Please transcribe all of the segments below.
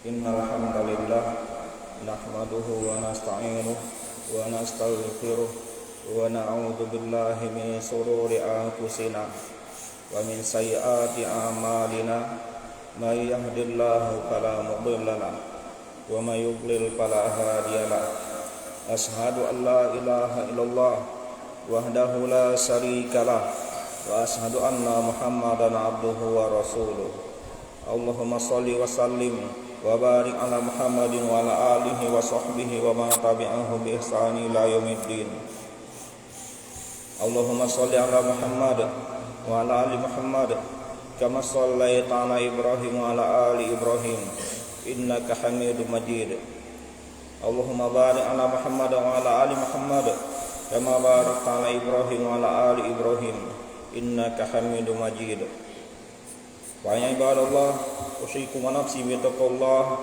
Innal hamdalillah nahmaduhu wa nasta'inuhu wa nastaghfiruh wa na'udzu billahi min shururi anfusina wa min sayyiati a'malina may yahdihillahu fala mudilla lahu wa may yudlil fala hadiya lahu. Ashhadu an la ilaha illallah wahdahu la syarika lah wa ashhadu anna Muhammadan abduhu wa rasuluh. Allahumma shalli wa sallim wa barik ala Muhammadin wa ala alihi wa sahbihi wa man tabi'ahu bi ihsani ila yaumiddin. Allahumma shalli ala Muhammad wa ala ali Muhammad kama shallaita ala Ibrahim wa ala ali Ibrahim innaka Hamidum Majid. Allahumma barik ala Muhammad wa ala ali Muhammad kama barakta ala Ibrahim wa ala ali Ibrahim innaka Hamidum Majid. Wa ya ibadallah, usikum wa nafsi bi taqwallah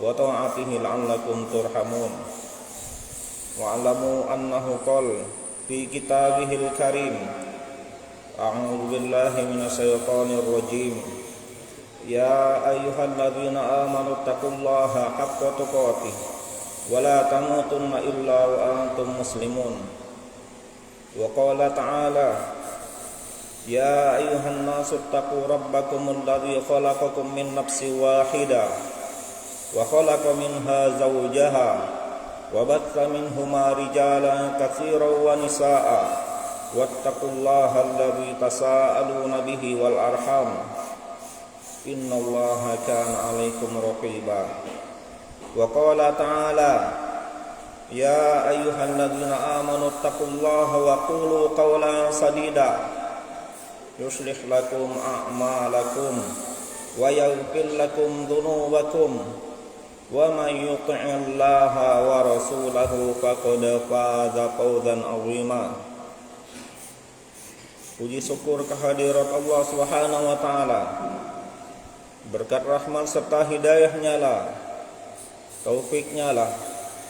wa ta'atihi la'allakum turhamun. Wa 'alamu annahu qala fi kitabihil karim, a'udzu billahi minasy syaithanir rajim. Ya ayyuhalladzina amanu taqullaha haqqa tuqatih wa la tamutunna illa wa antum muslimun. Wa qala ta'ala, Ya ayyuhan nasu taqu rabbakumul ladzi khalaqakum min nafsin wahidah wa khalaqa minha zawjaha wa batha minhuma rijalan katsiran wa nisaa'a wattaqullaha alladzi tasaaluna bihi wal arham innallaha kana 'alaikum raqiba. Wa qala ta'ala, Ya ayyuhalladzina amanu taqullaha wa qulu qawlan sadida yuslih lakum a'malakum wa yaghfir lakum dhunubakum wa may yuti'illaha wa rasulahu faqad faza fawzan 'azima. Puji syukur kehadirat Allah Subhanahu wa taala. Berkat rahmat serta hidayahnya lah, taufiknya lah,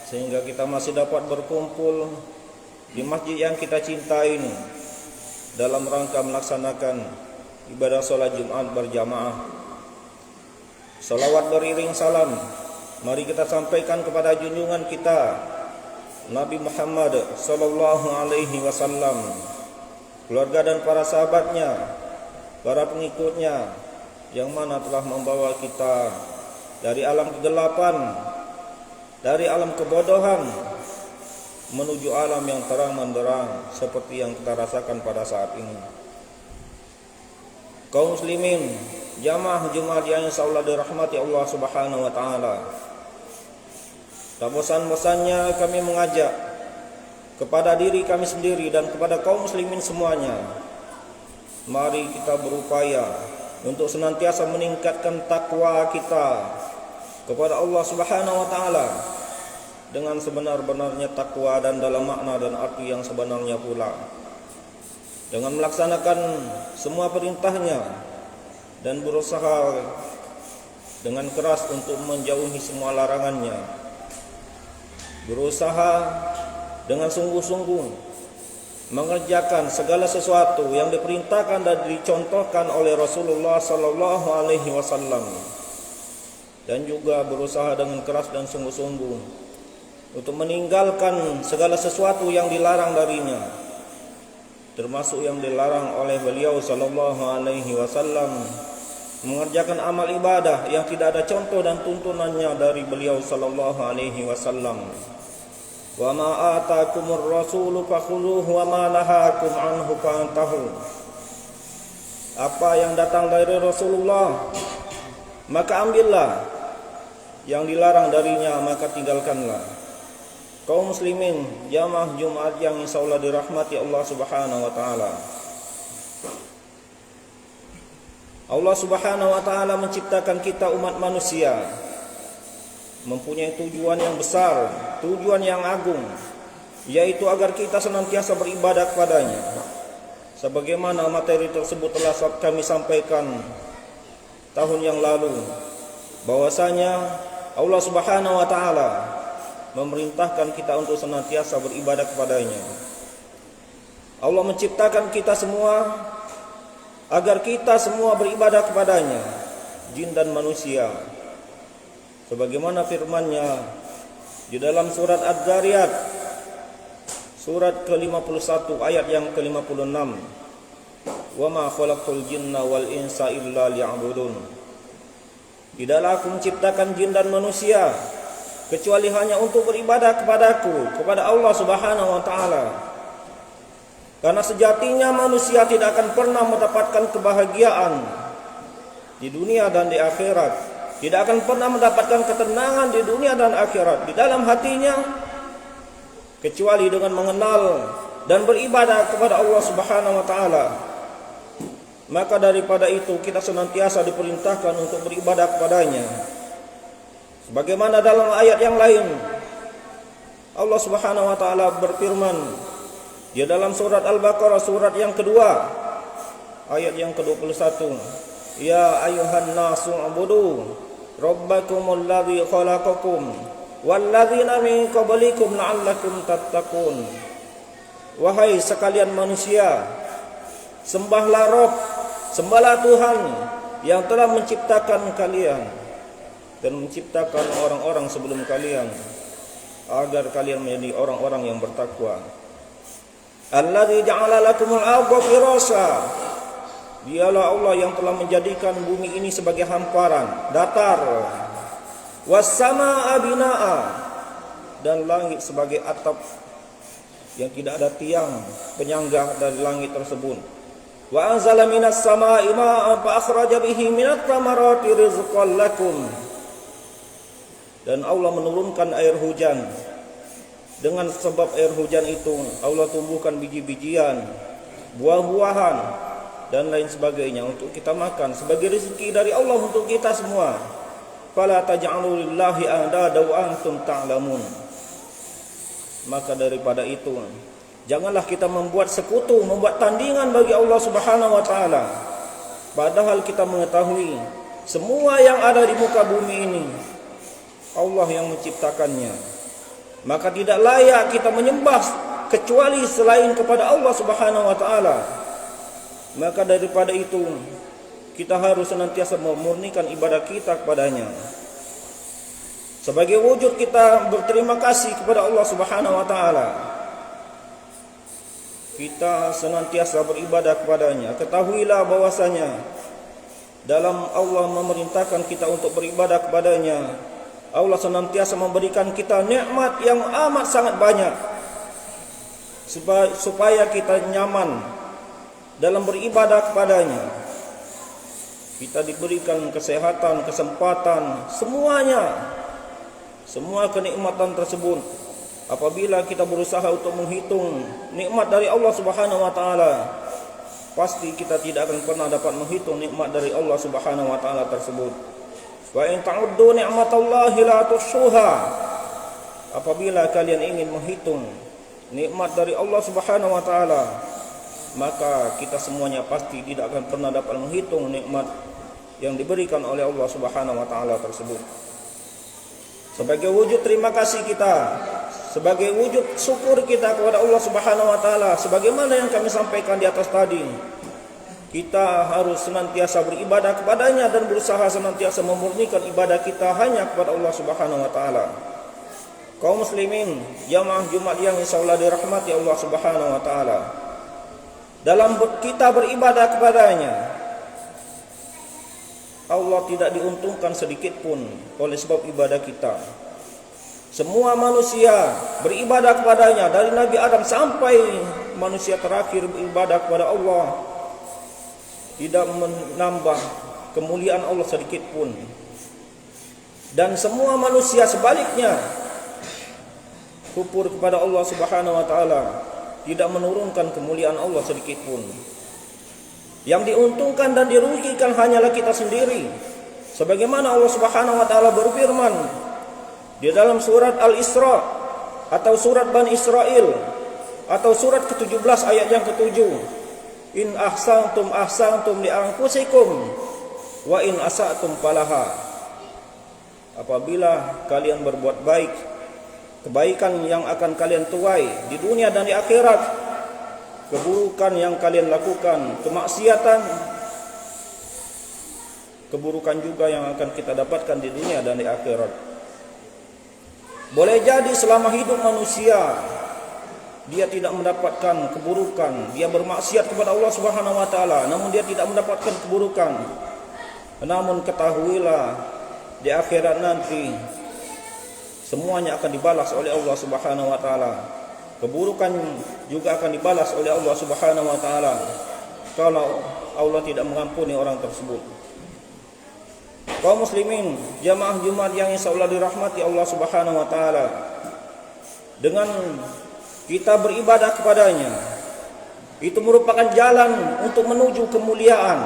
sehingga kita masih dapat berkumpul di masjid yang kita cintai ini dalam rangka melaksanakan ibadah sholat Jumat berjamaah. Salawat beriring salam mari kita sampaikan kepada junjungan kita Nabi Muhammad sallallahu alaihi wasallam, keluarga dan para sahabatnya, para pengikutnya yang mana telah membawa kita dari alam kegelapan, dari alam kebodohan menuju alam yang terang benderang seperti yang kita rasakan pada saat ini. Kaum muslimin, jamaah Jumat yang insyaallah dirahmati Allah Subhanahu wa taala. Tak bosan-bosannya kami mengajak kepada diri kami sendiri dan kepada kaum muslimin semuanya. Mari kita berupaya untuk senantiasa meningkatkan takwa kita kepada Allah Subhanahu wa taala dengan sebenar-benarnya takwa dan dalam makna dan arti yang sebenarnya pula, dengan melaksanakan semua perintahnya dan berusaha dengan keras untuk menjauhi semua larangannya, berusaha dengan sungguh-sungguh mengerjakan segala sesuatu yang diperintahkan dan dicontohkan oleh Rasulullah sallallahu alaihi wasallam, dan juga berusaha dengan keras dan sungguh-sungguh untuk meninggalkan segala sesuatu yang dilarang darinya, termasuk yang dilarang oleh beliau sallallahu alaihi wasallam, mengerjakan amal ibadah yang tidak ada contoh dan tuntunannya dari beliau sallallahu alaihi wasallam. Wa ma ataakumur rasulu fakhudhuhu wa ma nahakum anhu fantahu. Apa yang datang dari Rasulullah maka ambillah, yang dilarang darinya maka tinggalkanlah. Kaum muslimin, jamaah Jumat yang insyaallah dirahmati Allah Subhanahu wa taala. Allah Subhanahu wa taala menciptakan kita umat manusia mempunyai tujuan yang besar, tujuan yang agung, yaitu agar kita senantiasa beribadah kepadanya. Sebagaimana materi tersebut telah kami sampaikan tahun yang lalu, bahwasanya Allah Subhanahu wa taala memerintahkan kita untuk senantiasa beribadah kepadanya. Allah menciptakan kita semua agar kita semua beribadah kepadanya, jin dan manusia. sebagaimana firman-Nya di dalam surat Az-Zariyat surat ke-51 ayat yang ke-56, "Wa ma khalaqtul jinna wal insa illa liya'budun." Tidaklah aku menciptakan jin dan manusia kecuali hanya untuk beribadah kepadaku, kepada Allah Subhanahu wa taala. Karena sejatinya manusia tidak akan pernah mendapatkan kebahagiaan di dunia dan di akhirat. Tidak akan pernah mendapatkan ketenangan di dunia dan akhirat di dalam hatinya kecuali dengan mengenal dan beribadah kepada Allah Subhanahu wa taala. Maka daripada itu kita senantiasa diperintahkan untuk beribadah kepadanya. Sebagaimana dalam ayat yang lain Allah Subhanahu wa taala berfirman di dalam surat Al-Baqarah surat yang kedua ayat yang ke-21, "Ya ayuhan nasu ubudu rabbakumul ladzi khalaqakum walladzina min qablikum la'allakum tattaqun." Wahai sekalian manusia, sembahlah Rabb, sembahlah Tuhan yang telah menciptakan kalian dan menciptakan orang-orang sebelum kalian agar kalian menjadi orang-orang yang bertakwa. Alladzi ja'ala lakumul arda firasha. Dialah Allah yang telah menjadikan bumi ini sebagai hamparan, datar. Was samaa'a binaa'a, dan langit sebagai atap yang tidak ada tiang penyangga dari langit tersebut. Wa anzala minas samaa'i maa'an fa akhraja bihi minat thamarati rizqan lakum. Dan Allah menurunkan air hujan. Dengan sebab air hujan itu Allah tumbuhkan biji-bijian, buah-buahan dan lain sebagainya untuk kita makan sebagai rezeki dari Allah untuk kita semua. Fala taj'alu lillahi andada wa antum ta'lamun. Maka daripada itu janganlah kita membuat sekutu, membuat tandingan bagi Allah Subhanahu wa taala. Padahal kita mengetahui semua yang ada di muka bumi ini Allah yang menciptakannya. Maka tidak layak kita menyembah kecuali selain kepada Allah Subhanahu wa taala. Maka daripada itu kita harus senantiasa memurnikan ibadah kita kepadanya. Sebagai wujud kita berterima kasih kepada Allah Subhanahu wa taala, kita senantiasa beribadah kepadanya. Ketahuilah bahwasanya dalam Allah memerintahkan kita untuk beribadah kepadanya, Allah senantiasa memberikan kita nikmat yang amat sangat banyak supaya kita nyaman dalam beribadah kepadanya. Kita diberikan kesehatan, kesempatan, semuanya, semua kenikmatan tersebut. Apabila kita berusaha untuk menghitung nikmat dari Allah Subhanahu wa taala, pasti kita tidak akan pernah dapat menghitung nikmat dari Allah Subhanahu wa taala tersebut. Wa in ta'uddu ni'matallahi la tuhsuha. Apabila kalian ingin menghitung nikmat dari Allah Subhanahu wa taala, maka kita semuanya pasti tidak akan pernah dapat menghitung nikmat yang diberikan oleh Allah Subhanahu wa taala tersebut. Sebagai wujud terima kasih kita, sebagai wujud syukur kita kepada Allah Subhanahu wa taala, sebagaimana yang kami sampaikan di atas tadi, kita harus senantiasa beribadah kepadanya dan berusaha senantiasa memurnikan ibadah kita hanya kepada Allah Subhanahu wa taala. Kaum muslimin, jamaah Jumat yang insyaallah dirahmati Allah Subhanahu wa taala. Dalam kita beribadah kepadanya, Allah tidak diuntungkan sedikit pun oleh sebab ibadah kita. Semua manusia beribadah kepadanya, dari Nabi Adam sampai manusia terakhir beribadah kepada Allah, tidak menambah kemuliaan Allah sedikit pun. Dan semua manusia sebaliknya kufur kepada Allah Subhanahu wa taala, tidak menurunkan kemuliaan Allah sedikit pun. Yang diuntungkan dan dirugikan hanyalah kita sendiri. Sebagaimana Allah Subhanahu wa taala berfirman di dalam surat Al-Isra atau surat Bani Israil atau surat ke-17 ayat yang ke-7. In ahsantum ahsantum li anfusikum wa in asatum falaha. Apabila kalian berbuat baik, kebaikan yang akan kalian tuai di dunia dan di akhirat. Keburukan yang kalian lakukan, kemaksiatan keburukan juga yang akan kita dapatkan di dunia dan di akhirat. Boleh jadi selama hidup manusia dia tidak mendapatkan keburukan, dia bermaksiat kepada Allah Subhanahu wa taala, namun dia tidak mendapatkan keburukan. Namun ketahuilah di akhirat nanti semuanya akan dibalas oleh Allah Subhanahu wa taala. Keburukan juga akan dibalas oleh Allah Subhanahu wa taala kalau Allah tidak mengampuni orang tersebut. Kaum muslimin, jamaah Jumat yang insyaallah dirahmati Allah Subhanahu wa taala, dengan kita beribadah kepadanya, itu merupakan jalan untuk menuju kemuliaan.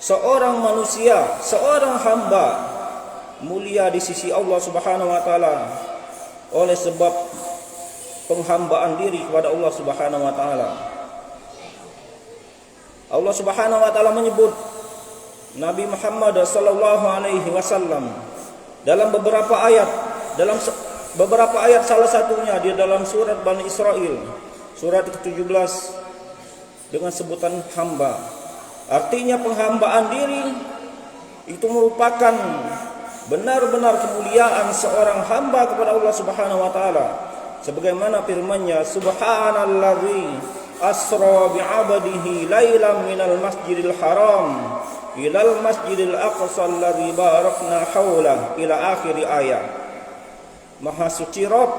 Seorang manusia, seorang hamba mulia di sisi Allah Subhanahu wa taala oleh sebab penghambaan diri kepada Allah Subhanahu wa taala. Allah Subhanahu wa taala menyebut Nabi Muhammad sallallahu alaihi wasallam dalam beberapa ayat, salah satunya di dalam surat Bani Israel, surat ke-17 dengan sebutan hamba. Artinya penghambaan diri itu merupakan benar-benar kemuliaan seorang hamba kepada Allah Subhanahu wa taala. Sebagaimana firman-Nya, subhanallazi asra bi'abdihi lailan minal masjidil haram ilal masjidil aqsa alladzi barakna haulah, ila akhir ayat. Maha suci Rabb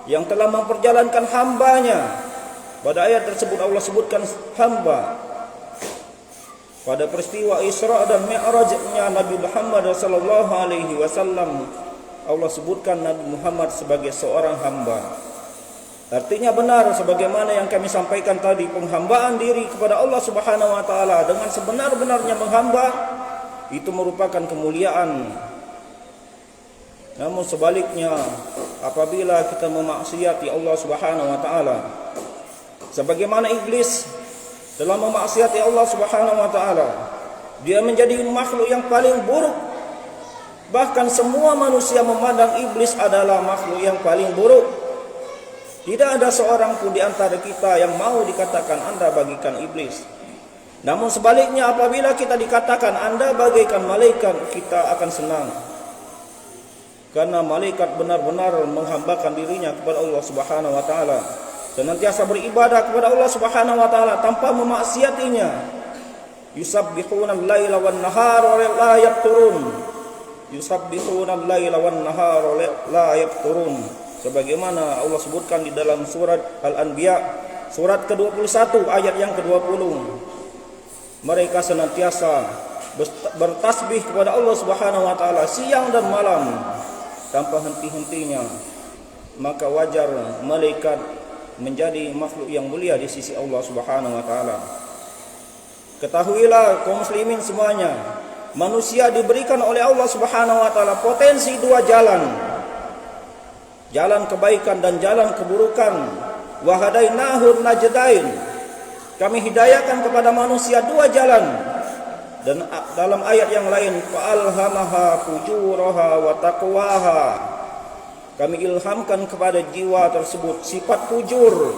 yang telah memperjalankan hambanya. Pada ayat tersebut Allah sebutkan hamba. Pada peristiwa Isra dan Mi'rajnya Nabi Muhammad sallallahu alaihi wasallam, Allah sebutkan Nabi Muhammad sebagai seorang hamba. Artinya benar sebagaimana yang kami sampaikan tadi, penghambaan diri kepada Allah Subhanahu wa taala dengan sebenar-benarnya menghamba itu merupakan kemuliaan. Namun sebaliknya, apabila kita memaksiati Allah Subhanahu wa taala, sebagaimana iblis telah memaksiati Allah Subhanahu wa taala, dia menjadi makhluk yang paling buruk. Bahkan semua manusia memandang iblis adalah makhluk yang paling buruk. Tidak ada seorang pun di antara kita yang mau dikatakan Anda bagikan iblis. Namun sebaliknya, apabila kita dikatakan Anda bagaikan malaikat, kita akan senang. Karena malaikat benar-benar menghambakan dirinya kepada Allah Subhanahu wa taala, senantiasa beribadah kepada Allah Subhanahu wa taala tanpa memaksiatinya. Yusabbihuna al-laila wan nahara la yafturun. Yusabbihuna al-laila wan nahara la yafturun. Sebagaimana Allah sebutkan di dalam surat Al-Anbiya, surat ke-21 ayat yang ke-20. Mereka senantiasa bertasbih kepada Allah Subhanahu wa taala siang dan malam tanpa henti-hentinya. Maka wajar malaikat menjadi makhluk yang mulia di sisi Allah Subhanahu wa taala. Ketahuilah kaum muslimin semuanya, manusia diberikan oleh Allah Subhanahu wa taala potensi dua jalan. Jalan kebaikan dan jalan keburukan. Wa hadainahun najdain. Kami hidayahkan kepada manusia dua jalan. Dan dalam ayat yang lain, fa'alhamaha fujuraha wa taqwaha. Kami ilhamkan kepada jiwa tersebut sifat fujur,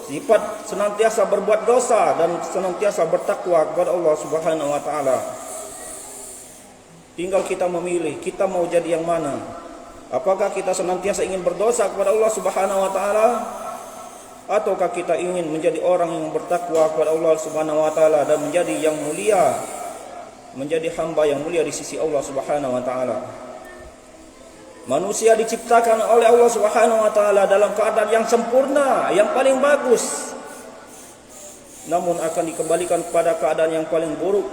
sifat senantiasa berbuat dosa dan senantiasa bertakwa kepada Allah Subhanahu wa taala. Tinggal kita memilih, kita mau jadi yang mana? Apakah kita senantiasa ingin berdosa kepada Allah Subhanahu wa taala, ataukah kita ingin menjadi orang yang bertakwa kepada Allah Subhanahu wa taala dan menjadi yang mulia, menjadi hamba yang mulia di sisi Allah Subhanahu wa taala? Manusia diciptakan oleh Allah Subhanahu wa taala dalam keadaan yang sempurna, yang paling bagus. Namun akan dikembalikan kepada keadaan yang paling buruk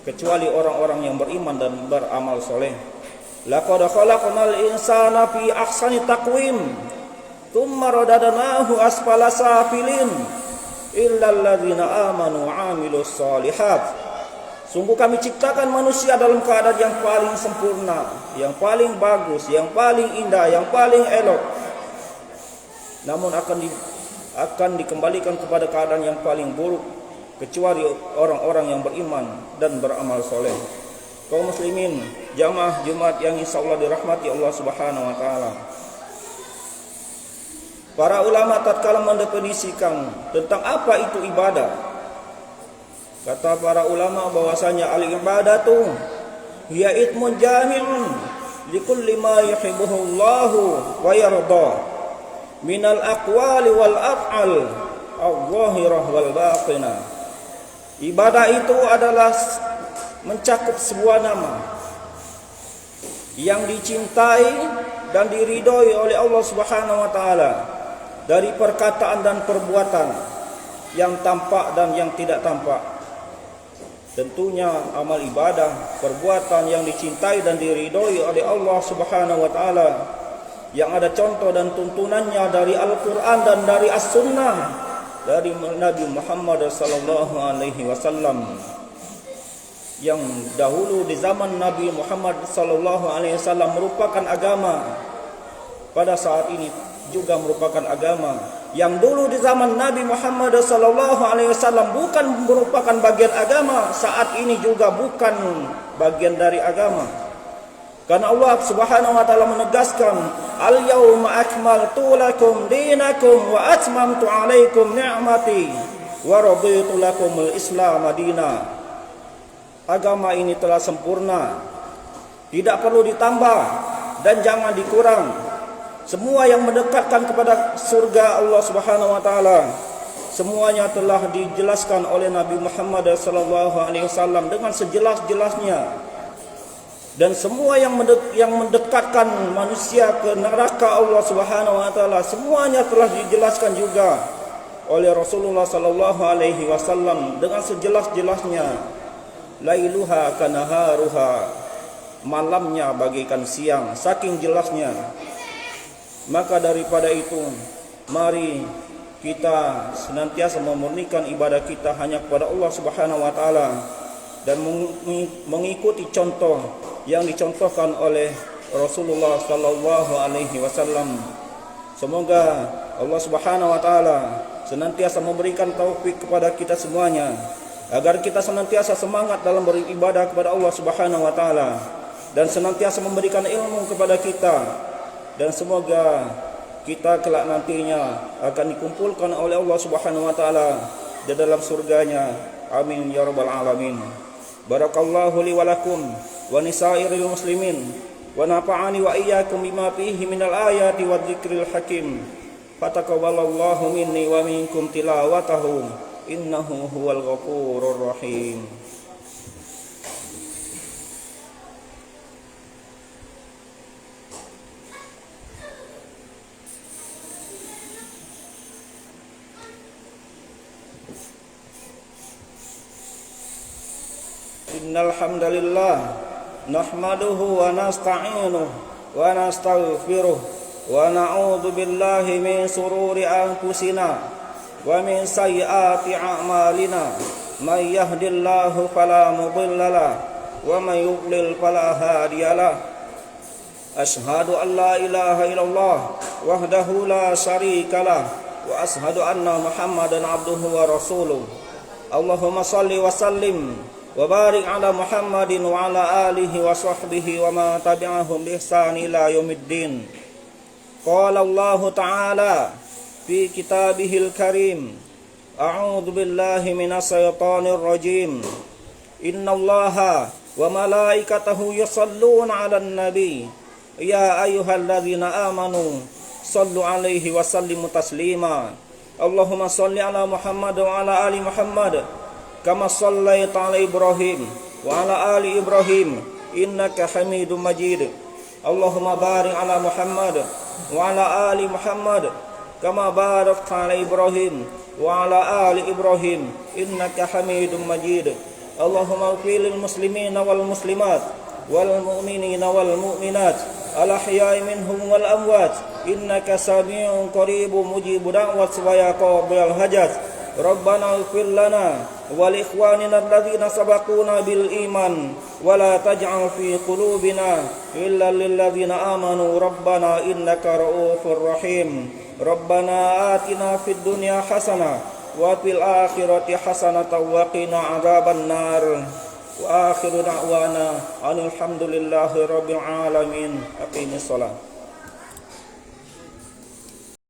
kecuali orang-orang yang beriman dan beramal soleh. Laqad khalaqnal insana fi ahsani taqwim tsumma radadnahu asfala safilin illa alladzina amanu wa 'amilus shalihat. Sungguh kami ciptakan manusia dalam keadaan yang paling sempurna, yang paling bagus, yang paling indah, yang paling elok. Namun akan dikembalikan kepada keadaan yang paling buruk kecuali orang-orang yang beriman dan beramal soleh. Kaum muslimin, jamaah Jumat yang insyaallah dirahmati Allah Subhanahu wa taala. Para ulama tatkala mendefinisikan tentang apa itu ibadah, Kata para ulama bahwasanya al-ibadatu hiya itmun jami'un likulli ma yuhibbuhu Allahu wa yarda minal aqwali wal af'al al-zahirah wal batinah. Ibadah itu adalah mencakup sebuah nama yang dicintai dan diridhoi oleh Allah Subhanahu wa taala dari perkataan dan perbuatan yang tampak dan yang tidak tampak. Tentunya amal ibadah, perbuatan yang dicintai dan diridhoi oleh Allah Subhanahu wa taala yang ada contoh dan tuntunannya dari Al-Qur'an dan dari As-Sunnah dari Nabi Muhammad sallallahu alaihi wasallam, yang dahulu di zaman Nabi Muhammad sallallahu alaihi wasallam merupakan agama, pada saat ini juga merupakan agama. Yang dulu di zaman Nabi Muhammad sallallahu alaihi wasallam bukan merupakan bagian agama, saat ini juga bukan bagian dari agama. Karena Allah Subhanahu wa taala menegaskan, "Al-yauma akmaltu lakum dinakum wa atmamtu 'alaikum ni'mati wa raditu lakumul Islam madina." Agama ini telah sempurna, tidak perlu ditambah dan jangan dikurang. Semua yang mendekatkan kepada surga Allah Subhanahu wa taala semuanya telah dijelaskan oleh Nabi Muhammad sallallahu alaihi wasallam dengan sejelas-jelasnya. Dan semua yang mendekatkan manusia ke neraka Allah Subhanahu wa taala semuanya telah dijelaskan juga oleh Rasulullah sallallahu alaihi wasallam dengan sejelas-jelasnya. Lailuha kanaharuha, malamnya bagaikan siang, saking jelasnya. Maka daripada itu, mari kita senantiasa memurnikan ibadah kita hanya kepada Allah Subhanahu wa taala dan mengikuti contoh yang dicontohkan oleh Rasulullah sallallahu alaihi wasallam. Semoga Allah Subhanahu wa taala senantiasa memberikan taufik kepada kita semuanya agar kita senantiasa semangat dalam beribadah kepada Allah Subhanahu wa taala dan senantiasa memberikan ilmu kepada kita, dan semoga kita kelak nantinya akan dikumpulkan oleh Allah Subhanahu wa taala di dalam surganya. Amin ya rabbal alamin. Barakallahu li wa lakum wa nisairil muslimin wa nafa'ani wa iyyakum bima fihi minal ayati wadh-dhikril hakim. Fataqabbalallahu minni wa minkum tilawatahu innahu huwal ghafurur rahim. Innal hamdalillah nahmaduhu wa nasta'inuhu wa nastaghfiruh wa na'udzu billahi min shururi anfusina wa min sayyiati a'malina. May yahdihillahu fala mudilla lahu wa may yudlil fala hadiya lahu. Asyhadu an la ilaha illallah wahdahu la syarika lahu wa asyhadu anna Muhammadan abduhu wa rasuluh. Allahumma shalli wa sallim wa barik ala Muhammadin wa ala alihi wa sahbihi wa ma tabi'ahum bi ihsan ila yaumiddin. Qala Allah Ta'ala fi kitabihil karim, a'udzu billahi minas syaitonir rajim. Innallaha wa malaikatahu yusholluna 'alan nabi ya ayyuhalladzina amanu shallu 'alaihi wa sallimu taslima. Allahumma shalli ala Muhammad wa ala ali Muhammad kama shallaita ala Ibrahim wa ala ali Ibrahim innaka Hamidum Majid. Allahumma barik ala Muhammad wa ala ali Muhammad kama barakta ala Ibrahim wa ala ali Ibrahim innaka Hamidum Majid. Allahumma ighfir lil muslimina wal muslimat wal mu'minina wal mu'minat al ahya'i minhum wal amwat innaka sami'un qaribun mujibud da'wat wa ya qadhil hajat. Rabbana ighfir lana wa li ikhwanina alladhina sabaquna bil iman wa la taj'al fi qulubina illa lil ladzina amanu rabbana innaka ra'ufur rahim. Rabbana atina fid dunya hasanah wa fil akhirati hasanatan wa qina adzaban nar. Wa akhiru da'wana alhamdulillahi rabbil alamin. Aqimis shalah.